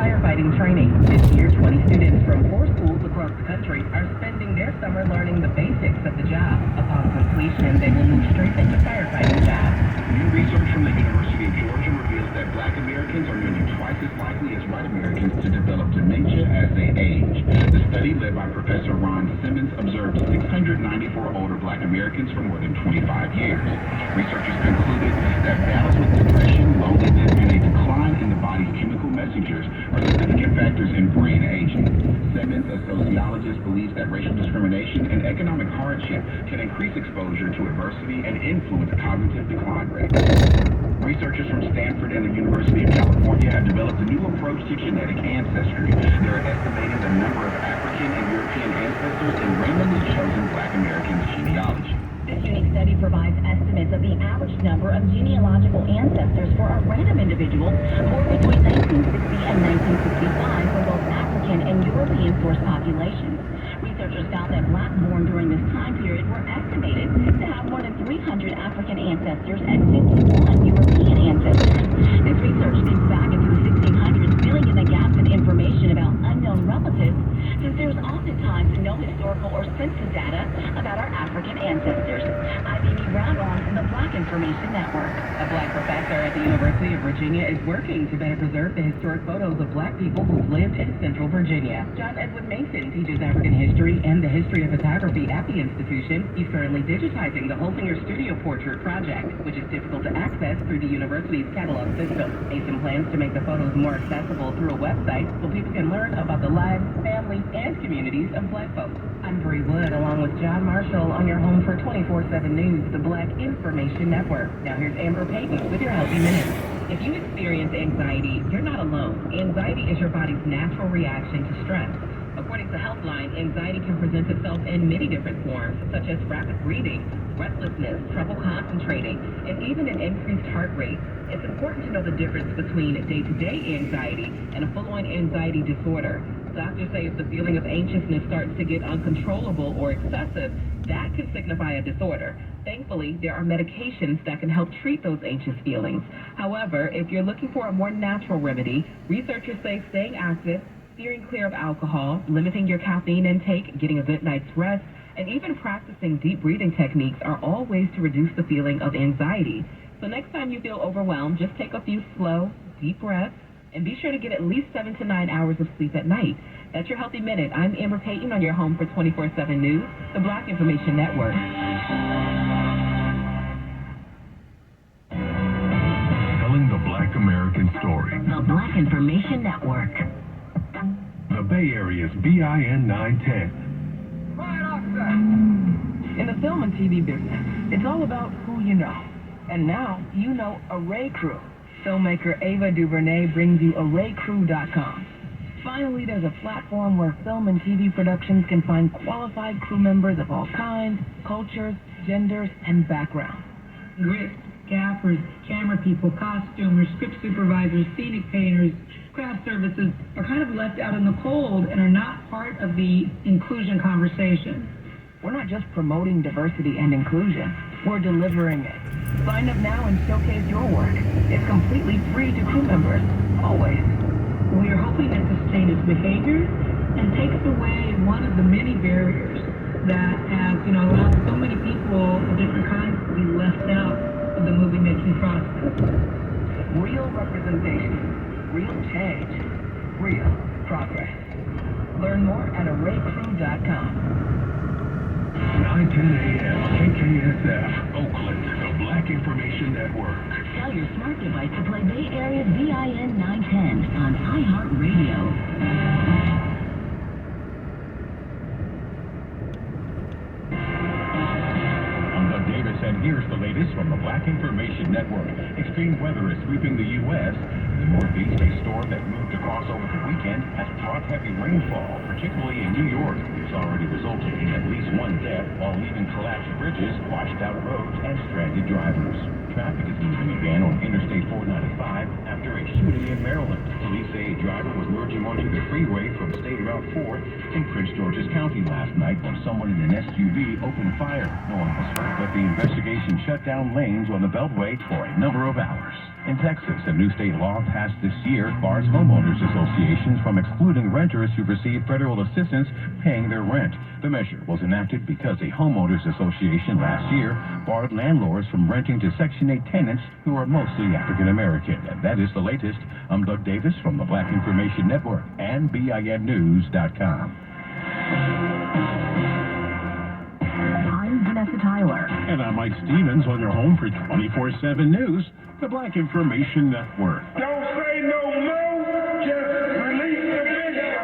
firefighting training. This year, 20 students from 4 schools across the country are spending their summer learning the basics of the job. Upon completion, they will move straight into firefighting jobs. New research from the University of Georgia reveals that Black Americans are nearly twice as likely as white Americans to develop dementia as they age. The study, led by Professor Ron Simmons, observed 694 older Black Americans for more than 25 years. Researchers concluded that battles with depression, loneliness, and a decline in the body's chemical messengers are significant factors in brain aging. Simmons, a sociologist, believes that racial discrimination and economic hardship can increase exposure to adversity and influence cognitive decline rates. Researchers from Stanford and the University of California have developed a new approach to genetic ancestry. They're estimating the number of African and European ancestors in randomly chosen Black Americans' genealogy. This unique study provides estimates of the average number of genealogical ancestors for a random individual born between 1960 and 1965 for both African and European source populations. Researchers found that Black born during this time period were estimated to have more than 300 African ancestors and 51 European ancestors. This research digs back into the 1600s, filling in the gaps in information about unknown relatives, since there's oftentimes no historical or census data about our African ancestors. I'm Amy Brown from the Black Information Network. A Black professor at the University of Virginia is working to better preserve the historic photos of Black people who've lived in Central Virginia. John Edward Mason teaches African history and the history of photography at the institution. He's currently digitizing the Holsinger Studio Portrait Project, which is difficult to access through the university's catalog system. Mason plans to make the photos more accessible through a website so people can learn about the lives, families, and communities of Black folks. I'm Bree Wood, along with John Marshall, on your home for 24/7 News, the Black Information Network. Now here's Amber Payton with your Healthy Minute. If you experience anxiety, you're not alone. Anxiety is your body's natural reaction to stress. According to Healthline, anxiety can present itself in many different forms, such as rapid breathing, breathlessness, trouble concentrating, and even an increased heart rate. It's important to know the difference between day-to-day anxiety and a full-on anxiety disorder. Doctors say if the feeling of anxiousness starts to get uncontrollable or excessive, that can signify a disorder. Thankfully, there are medications that can help treat those anxious feelings. However, if you're looking for a more natural remedy, researchers say staying active, steering clear of alcohol, limiting your caffeine intake, getting a good night's rest, and even practicing deep breathing techniques are all ways to reduce the feeling of anxiety. So next time you feel overwhelmed, just take a few slow, deep breaths, and be sure to get at least 7 to 9 hours of sleep at night. That's your Healthy Minute. I'm Amber Payton on your home for 24/7 News, the Black Information Network. Telling the Black American story. The Black Information Network. The Bay Area's BIN 910. In the film and TV business, it's all about who you know. And now, you know Array Crew. Filmmaker Ava DuVernay brings you ArrayCrew.com. Finally, there's a platform where film and TV productions can find qualified crew members of all kinds, cultures, genders, and backgrounds. Grips, gaffers, camera people, costumers, script supervisors, scenic painters, craft services are kind of left out in the cold and are not part of the inclusion conversation. We're not just promoting diversity and inclusion, we're delivering it. Sign up now and showcase your work. It's completely free to crew members, always. We are hoping that this changes behavior and takes away one of the many barriers that has, allowed so many people of different kinds to be left out of the movie-making process. Real representation, real change, real progress. Learn more at ArrayCrew.com. 910 AM, KKSF, Oakland, the Black Information Network. Tell your smart device to play Bay Area's BIN 910 on iHeartRadio. I'm Doug Davis, and here's the latest from the Black Information Network. Extreme weather is sweeping the U.S. In the Northeast, a storm that moved across over the weekend has brought heavy rainfall, particularly in New York. It's already resulted in at least one death, while leaving collapsed bridges, washed out roads, and stranded drivers. Traffic is moving again on Interstate 495 after a shooting in Maryland. Police say a driver was merging onto the freeway from State Route 4 in Prince George's County last night when someone in an SUV opened fire. No one was hurt, but the investigation shut down lanes on the Beltway for a number of hours. In Texas, a new state law passed this year bars homeowners associations from excluding renters who receive federal assistance paying their rent. The measure was enacted because a homeowners association last year barred landlords from renting to Section 8 tenants who are mostly African American. And that is the latest. I'm Doug Davis from the Black Information Network and BINnews.com. I'm Tyler. And I'm Mike Stevens on your home for 24/7 News, the Black Information Network. Don't say no more, just release the video.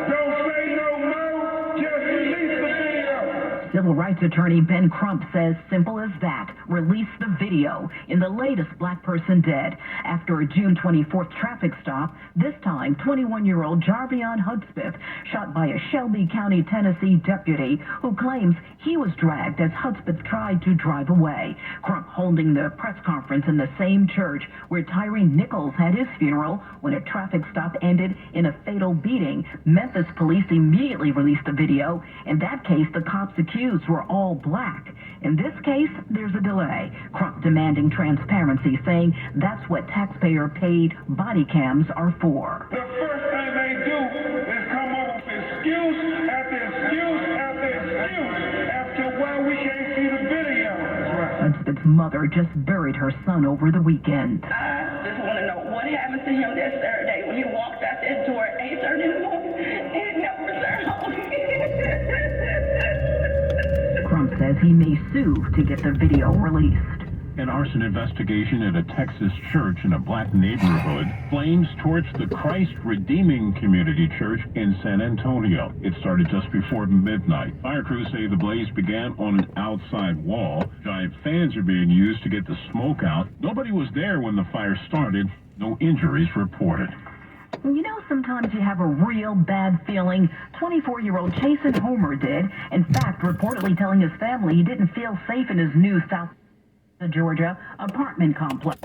Don't say no more, just release the video. Civil rights attorney Ben Crump says simple as that. Release the video in the latest black person dead after a June 24th traffic stop. This time, 21-year-old Jarvion Hudspeth shot by a Shelby County, Tennessee deputy who claims he was dragged as Hudspeth tried to drive away. Crump holding the press conference in the same church where Tyree Nichols had his funeral when a traffic stop ended in a fatal beating. Memphis police immediately released the video. In that case, the cops accused were all black. In this case, there's a delay. Crump demanding transparency, saying that's what taxpayer-paid body cams are for. The first thing they do is come up with excuse after excuse after excuse as to why we can't see the video. Hudspeth's mother just buried her son over the weekend. I just want to know what happened to him that Saturday when he walked out that door at 8:30 in the morning and never returned home. Crump says he may sue to get the video released. An arson investigation at a Texas church in a black neighborhood. Flames torched the Christ Redeeming Community Church in San Antonio. It started just before midnight. Fire crews say the blaze began on an outside wall. Giant fans are being used to get the smoke out. Nobody was there when the fire started. No injuries reported. You know, sometimes you have a real bad feeling. 24-year-old Jason Homer did. In fact, reportedly telling his family he didn't feel safe in his new South Georgia apartment complex.